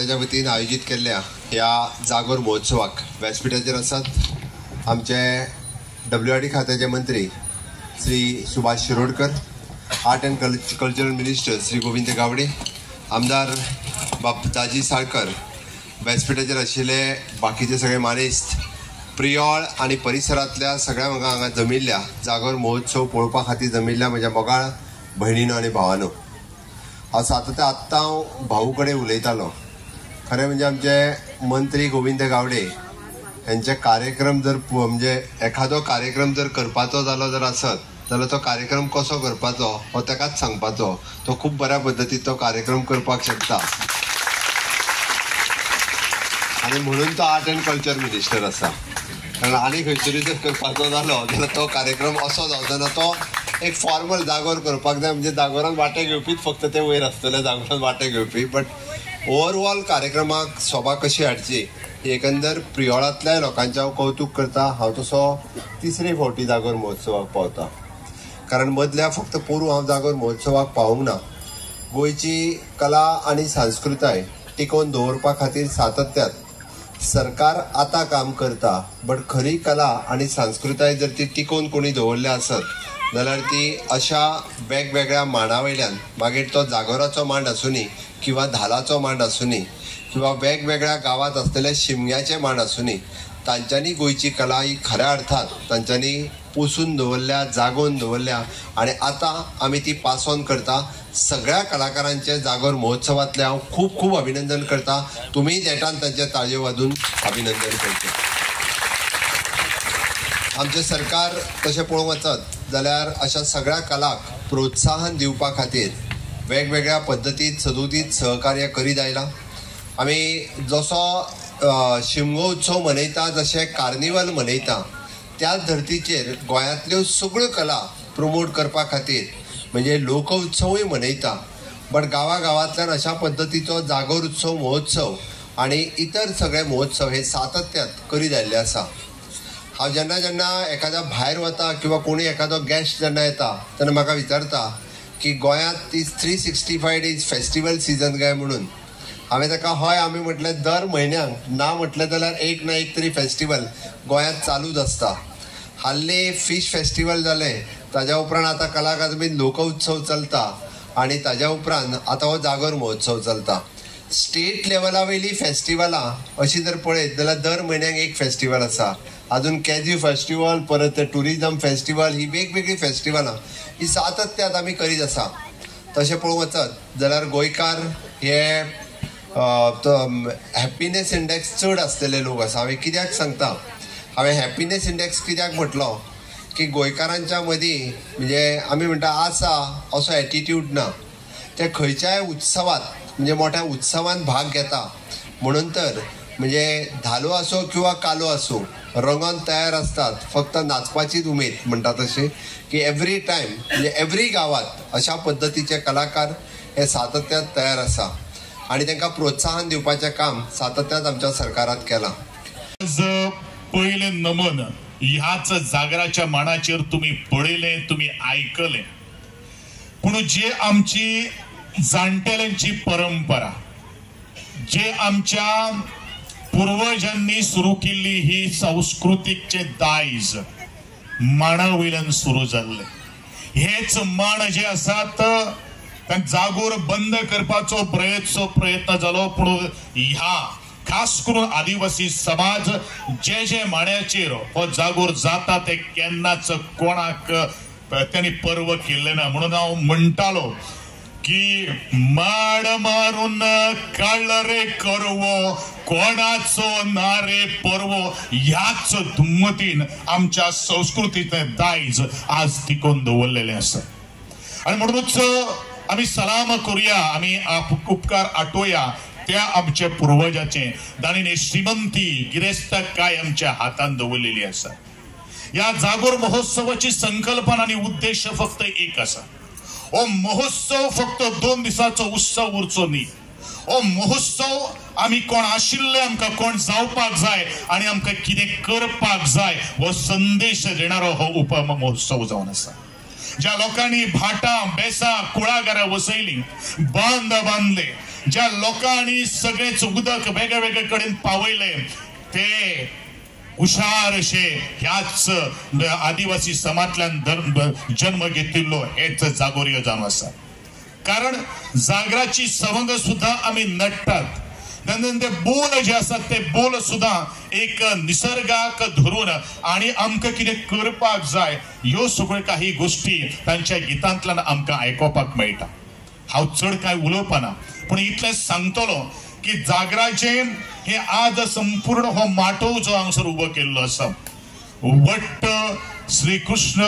समाजाच्या वतीन आयोजित केल्ल्या ह्या जागोर महोत्सवाक व्यासपीठाचेर आसात आमचे WRD खात्याचे मंत्री Shri Subhash Shirodkar, art and cultural minister Shri Govind Gawade, आमदार दाजी साळकर, व्यासपीठाचेर आशिल्ले बाकीचे सगळे मानेस्त, प्रियोळ आणि परिसरातल्या सगळ्या म्हाका हांगा जमिल्ल्या जागोर महोत्सव पळोवपा खातीर जमिल्ल्या म्हज्या मोगाळ भयणीनो आनी भावांनो, हांव सातत्या आत्तां हांव भाऊ कडेन उलयतालो. खरें म्हणजे आमचे मंत्री गोविंद गावडे यांचे कार्यक्रम जर म्हणजे एखादो कार्यक्रम जर करपाचो जालो जर आसत जाल्यार तो कार्यक्रम कसो करपाचो हो ताकाच सांगपाचो. तो खूब बऱ्या पद्दतीन तो कार्यक्रम करपाक शकता आनी म्हणून तो आर्ट एंड कल्चर मिनिस्टर आसा. कारण आनी खंयतरी जर करपाचो जालो जाल्यार तो कार्यक्रम असो जावचो ना. तो एक फॉर्मल जागोर करपाक जाय, म्हणजे जागोरान वांटे घेवपीच फक्त ते वयर आसतले जागोरान वांटे घेवपी, बट ओवरऑल कार्यक्रमाक सोबा कशी हाडची एकंदर प्रियोळांतल्या लोकांचे हांव कौतुक करता. हांव तसो तिसरे फावटी जागोर महोत्सवाक पावता, कारण मदल्या फक्त पोरू हांव जागोर महोत्सवाक पावूंक ना. गोंयची कला आनी संस्कृताय टिकोवन दवरपा खातीर सातत्यात सरकार आतां काम करता, बट खरी कला आनी संस्कृताय जर ती टिकोवन कोणी दवरल्या आसत जाल्यार ती अशा वेगवेगळ्या मांडा वयल्यान, मागीर तो जागोराचो मांड आसूनी किंवा धालाचो मांड आसूनी किंवा वेगवेगळ्या गावात असलेले शिमग्याचे मांड आसूनी, तांच्यांनी गोंयची कला ही खऱ्या अर्थात तांच्यांनी पुसून दवरल्या, जागोवन दवरल्या आणि आतां आमी ती पास ऑन करता. सगळ्या कलाकारांचे जागोर महोत्सवातले हांव खूब खूब अभिनंदन करता. तुमी देठान तांचे ताळयो वाजून अभिनंदन करता. आमचे सरकार तशें पळोवंक वचत जाल्यार अशा सगळ्या कलाक प्रोत्साहन दिवपा खातीर वेगवेगळ्या पद्दतीत सदोदीत सहकार्य करीत आयला. आमी जसो शिमगो उत्सव मनयता, जशें कार्निवल मनयता, त्याच धर्तीचेर गोंयांतल्यो सगळ्यो कला प्रमोट करपा खातीर म्हणजे लोक उत्सवूय मनयता, बट गांवांतल्यान अशा पद्दतीचो जागोर उत्सव महोत्सव आनी इतर सगळे महोत्सव हे सातत्यात करीत आयिल्ले आसा. हांव जेन्ना एखाद्या भायर वता किंवा कोणी एखादो गेस्ट जेन्ना येता तेन्ना म्हाका विचारता की गोंयांत 365 डेज फेस्टिवल सिजन काय म्हणून. हांवें ताका हय आमी म्हटलें दर म्हयन्याक ना म्हटलें जाल्यार एक ना एक तरी फेस्टिवल गोंयांत चालूच आसता. हाल्ली फिश फेस्टिवल जालें, ताज्या उपरांत आतां कला अकादमींत लोक उत्सव चलता आनी ताज्या उपरांत आतां हो जागोर महोत्सव चलता. स्टेट लेवला वयली फेस्टिवलां अशी जर पळयत जाल्यार दर म्हयन्याक एक फेस्टिवल आसा. अजून कॅज्यू फेस्टिवल, परत ते टुरिजम फेस्टिवल, ही वेगवेगळी फेस्टिवलां ही सातत्यात आमी करीत आसा. तशें पळोवंक वचत जाल्यार गोंयकार हे हॅपिनेस इंडेक्स चड आसलेले लोक आसा. हांवें कित्याक सांगता, हांवें हॅपिनेस इंडेक्स कित्याक म्हटलो की गोंयकारांच्या मदीं म्हणजे आमी म्हणटा आसा असो एटिट्यूड ना. ते खंयच्याय उत्सवात म्हणजे मोठ्या उत्सवान भाग घेता म्हणून तर म्हणजे धालो आसूं किंवा कालो आसूं रंगान तयार असतात, फक्त नाचपाचीच उमेद म्हणटा तशी की एवरी टायम म्हणजे एवरी गावात अशा पद्दतीचे कलाकार हे सातत्यात तयार आसा आणि तांकां प्रोत्साहन दिवपाचें काम सातत्यात आमच्या सरकारात केलां. पहिले नमन ह्याच जागराच्या मांडाचेर तुम्ही पळयलें, तुम्ही आयकलें, पूण जे आमची जाणटेल्यांची परंपरा, जे आमच्या पूर्वजांनी सुरू केल्ली ही सांस्कृतिकचे दायज मांडा वयल्यान सुरू जाल्ले. हेच मांड जे आसात जागोर बंद करपाचो प्रयत्न जालो, पूण ह्या खास करून आदिवासी समाज जे मांड्याचेर हो जागोर जाता ते केन्नाच कोणाक त्यांनी पर्व केल्ले ना. म्हणून हांव म्हणटालो की माड मारून काढला रे करवो, कोणाचो ना रे पर्वो, ह्याच दुमतीन आमच्या संस्कृतीचे दायज आज टिकोवन दवरलेले आसा. आणि म्हणूनच आमी सलाम करूया, आमी उपकार आठोवया त्या आमच्या पूर्वजाचे, ताणीं श्रीमंती गिरेस्तकाय आमच्या हातान दवरलेली आसा. या जागोर महोत्सवाची संकल्पना आणि उद्देश फक्त एक आसा. हो महोत्सव फक्त 2 दिसाचो उत्सव उरचो न्ही. हो महोत्सव आमी कोण आशिल्ले, आमकां कोण जावपाक जाय आणि आमकां कितें करपाक जाय हो संदेश देणारो हो उपमहोत्सव जावन आसा. ज्या लोकांनी भाटां बेसां कुळागरां वसयलीं, बांद बांदले, ज्या लोकांनी सगळेच उदक वेगळे वेगळे कडेन पावयले ते हुशार अशे ह्याच आदिवासी समाजातल्यान जन्म घेतिल्लो हेच जागोरी जावन आसा. कारण जागराची सवंग सुद्धा आम्ही नडटात ते बोल जे असतात ते बोल सुद्धा एक निसर्गाक धरून आणि आमकां कितें करपाक जाय ह्यो सगळ्यो काही गोष्टी तांच्या गितांतल्यान आमकां आयकोपाक मेळटा. हांव चड काय उलोवपाना पूण इतलें सांगतलो की जागराचे हे आज संपूर्ण हो माटोव जो हांगसर उबो केल्लो आसा वट्ट श्री कृष्ण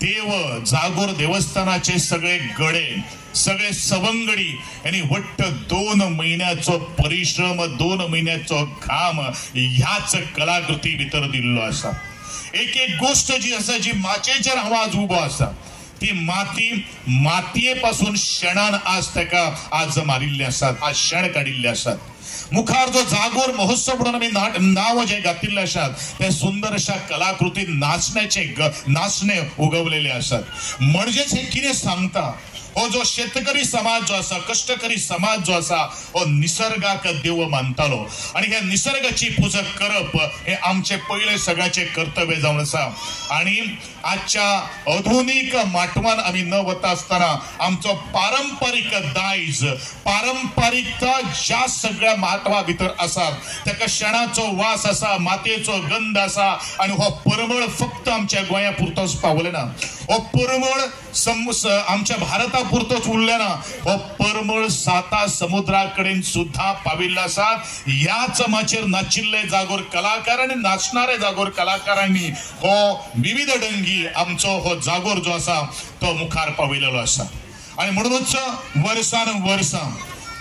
देव जागोर देवस्थानाचे सगळे गडे सगळे सवंगडी यांनी वट्ट 2 महिन्याचो परिश्रम 2 महिन्याचो घाम ह्याच कलाकृती भितर दिल्लो आसा. एक एक गोष्ट जी आसा जी माचयेचेर हांव आज उबो आसा ती मातये पासून शेणान आज ताका आज मारिल्ले आसात, आज शेण काडिल्ले आसात. मुखार जो जागोर महोत्सव म्हणून आम्ही नाव जे घातिल्ले आसात ते सुंदर अशा कलाकृती नाचणे उगवलेले आसात. म्हणजेच हे कितें सांगता हो जो शेतकरी समाज जो आसा कष्टकरी समाज जो आसा हो निसर्गाक देव मानतालो आणि ह्या निसर्गाची पुजा करप हे आमचे पहिले सगळ्याचे कर्तव्य जावन आसा. आणि आजच्या आधुनिक माटवान आम्ही न वता असताना आमचो पारंपरिक दायज पारंपरिकता ज्या सगळ्या माटवा भितर आसात ताका शेणाचो वास आसा, मातयेचो गंध आसा आणि हो परमळ फक्त आमच्या गोंया पुरतोच पावले ना. हो परमळ आमच्या भारता पुरतोच उरले ना, हो परमळ 7 समुद्रा कडेन सुद्धा पाविल्लो आसा. ह्याच माचेर नाचिल्ले जागोर कलाकार आणि नाचणारे जागोर कलाकारांनी हो विविध ढंगी आमचो हो जागोर जो आसा तो मुखार पाविल्लो आसा. आणि म्हणूनच वर्सान वर्सां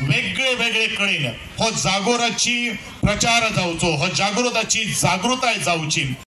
वेगळे वेगळे कडेन हो जागोराची प्रचार जावचो, हो जागृताची जागृताय जावची.